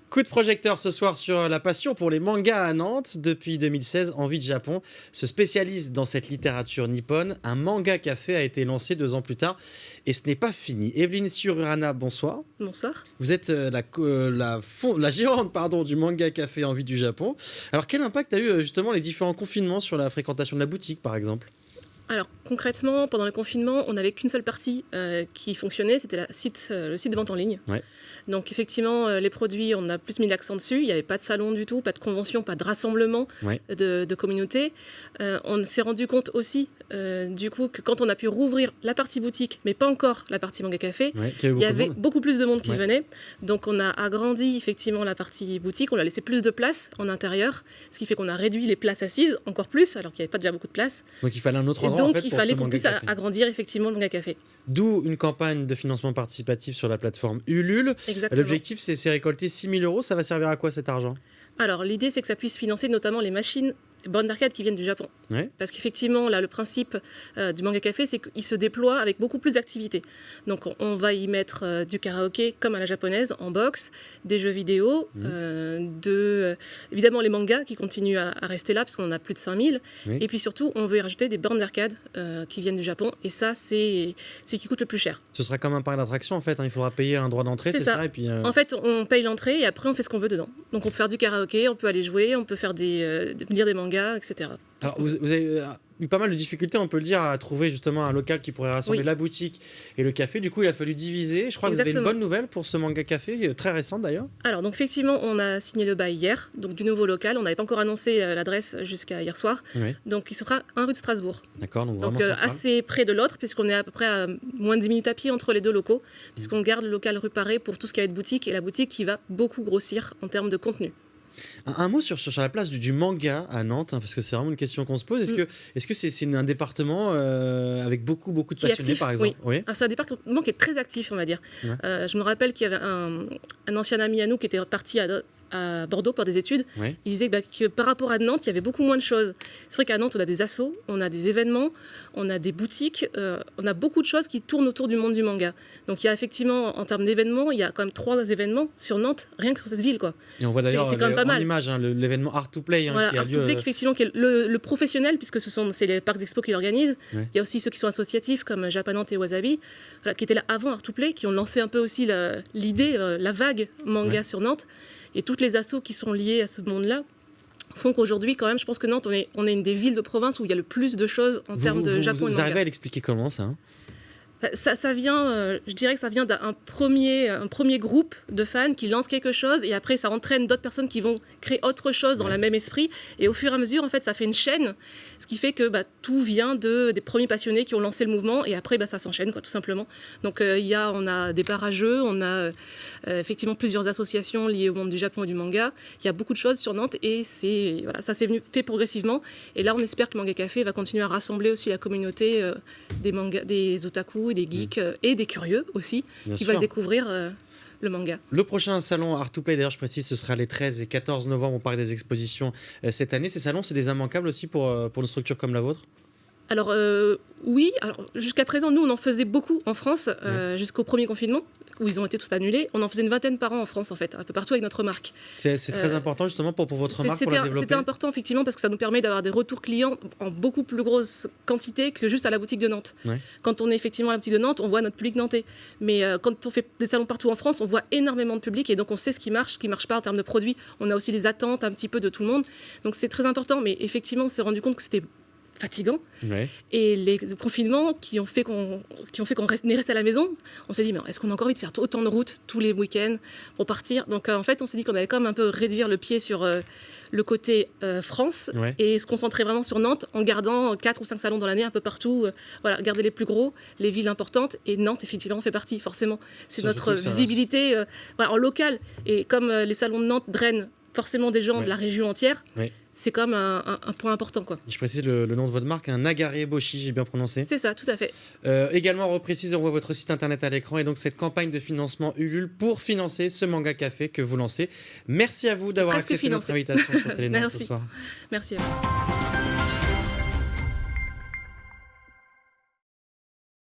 Coup de projecteur ce soir sur la passion pour les mangas à Nantes. Depuis 2016, Envie de Japon se spécialise dans cette littérature nippone. Un manga café a été lancé 2 ans plus tard et ce n'est pas fini. Evelyne Surana, bonsoir. Bonsoir. Vous êtes la gérante du manga café Envie du Japon. Alors quel impact a eu justement les différents confinements sur la fréquentation de la boutique par exemple ? Alors concrètement, pendant le confinement, on n'avait qu'une seule partie qui fonctionnait, c'était le site de vente en ligne. Ouais. Donc effectivement, les produits, on a plus mis l'accent dessus. Il n'y avait pas de salon du tout, pas de convention, pas de rassemblement de communauté. On s'est rendu compte aussi, du coup, que quand on a pu rouvrir la partie boutique, mais pas encore la partie manga café, il y avait beaucoup plus de monde qui venait. Donc on a agrandi effectivement la partie boutique, on a laissé plus de place en intérieur, ce qui fait qu'on a réduit les places assises encore plus, alors qu'il n'y avait pas déjà beaucoup de place. Donc il fallait un autre endroit. Donc, en fait, il fallait qu'on puisse agrandir effectivement le manga café. D'où une campagne de financement participatif sur la plateforme Ulule. Exactement. L'objectif, c'est récolter 6 000 €. Ça va servir à quoi cet argent ? Alors, l'idée, c'est que ça puisse financer notamment les machines bornes d'arcade qui viennent du Japon. Ouais. Parce qu'effectivement, là, le principe du manga café, c'est qu'il se déploie avec beaucoup plus d'activités. Donc, on va y mettre du karaoké comme à la japonaise, en box, des jeux vidéo, évidemment les mangas qui continuent à rester là, parce qu'on en a plus de 5000. Et puis surtout, on veut y rajouter des bornes d'arcade qui viennent du Japon. Et ça, c'est qui coûte le plus cher. Ce sera comme un parc d'attractions, en fait. Il faudra payer un droit d'entrée, c'est ça, et puis, En fait, on paye l'entrée et après, on fait ce qu'on veut dedans. Donc, on peut faire du karaoké, on peut aller jouer, on peut faire lire des mangas, etc. Alors, vous avez eu pas mal de difficultés, on peut le dire, à trouver justement un local qui pourrait rassembler la boutique et le café. Du coup, il a fallu diviser. Je crois que vous avez une bonne nouvelle pour ce manga café, très récente d'ailleurs. Alors, donc effectivement, on a signé le bail hier, donc du nouveau local. On n'avait pas encore annoncé l'adresse jusqu'à hier soir. Oui. Donc, il sera 1 rue de Strasbourg. D'accord, donc assez près de l'autre, puisqu'on est à peu près à moins de 10 minutes à pied entre les deux locaux, puisqu'on garde le local rue Paré pour tout ce qui va être boutique, et la boutique qui va beaucoup grossir en termes de contenu. Un mot sur la place du manga à Nantes, parce que c'est vraiment une question qu'on se pose. Est-ce que c'est un département avec beaucoup de passionnés, par exemple? Oui. C'est un département qui est très actif, on va dire. Ouais. Je me rappelle qu'il y avait un ancien ami à nous qui était parti à Bordeaux pour des études. Ouais. Il disait que par rapport à Nantes, il y avait beaucoup moins de choses. C'est vrai qu'à Nantes, on a des assos, on a des événements, on a des boutiques, on a beaucoup de choses qui tournent autour du monde du manga. Donc il y a effectivement, en termes d'événements, il y a quand même 3 événements sur Nantes, rien que sur cette ville, quoi. Et on voit d'ailleurs en image l'événement Art to Play, voilà, qui a Art lieu. To Play, effectivement, qui est le professionnel, puisque c'est les parcs expo qui l'organisent. Ouais. Il y a aussi ceux qui sont associatifs, comme Japanante et Wasabi, qui étaient là avant Art to Play, qui ont lancé un peu aussi l'idée, la vague manga sur Nantes. Et toutes les assos qui sont liées à ce monde-là font qu'aujourd'hui, quand même, je pense que Nantes, on est une des villes de province où il y a le plus de choses en termes de Japon et de manga. Vous arrivez à l'expliquer comment, ça ? Ça vient, je dirais que ça vient d'un premier groupe de fans qui lance quelque chose et après ça entraîne d'autres personnes qui vont créer autre chose dans le même esprit et au fur et à mesure en fait ça fait une chaîne, ce qui fait que tout vient des premiers passionnés qui ont lancé le mouvement et après ça s'enchaîne tout simplement. Donc on a des parageux, on a effectivement plusieurs associations liées au monde du Japon et du manga. Il y a beaucoup de choses sur Nantes et ça s'est fait progressivement et là on espère que le Manga Café va continuer à rassembler aussi la communauté des otaku, des geeks et des curieux aussi qui veulent découvrir le manga. Le prochain salon Art to Play, d'ailleurs je précise, ce sera les 13 et 14 novembre au Parc des Expositions cette année. Ces salons, c'est des immanquables aussi pour une structure comme la vôtre ? Alors oui, jusqu'à présent nous on en faisait beaucoup en France jusqu'au premier confinement où ils ont été tous annulés. On en faisait une vingtaine par an en France en fait, un peu partout avec notre marque. C'est très important justement pour votre marque, pour la développer. C'était important effectivement parce que ça nous permet d'avoir des retours clients en beaucoup plus grosse quantité que juste à la boutique de Nantes. Ouais. Quand on est effectivement à la boutique de Nantes, on voit notre public nantais. Mais quand on fait des salons partout en France, on voit énormément de public et donc on sait ce qui marche pas en termes de produits. On a aussi les attentes un petit peu de tout le monde. Donc c'est très important, mais effectivement on s'est rendu compte que c'était fatigant. Ouais. Et les confinements qui ont fait qu'on est resté à la maison, on s'est dit, mais est-ce qu'on a encore envie de faire autant de routes tous les week-ends pour partir ? Donc en fait, on s'est dit qu'on allait quand même un peu réduire le pied sur le côté France et se concentrer vraiment sur Nantes en gardant 4 ou 5 salons dans l'année un peu partout. Garder les plus gros, les villes importantes. Et Nantes, effectivement, fait partie, forcément. C'est notre visibilité en local. Et comme les salons de Nantes drainent forcément des gens de la région entière, c'est comme un point important, quoi. Je précise le nom de votre marque, Nagare Boshi, j'ai bien prononcé. C'est ça, tout à fait. Également, on reprécise, on voit votre site internet à l'écran et donc cette campagne de financement Ulule pour financer ce manga café que vous lancez. Merci à vous d'avoir accepté notre invitation sur Télé Nantes ce soir. Merci à vous.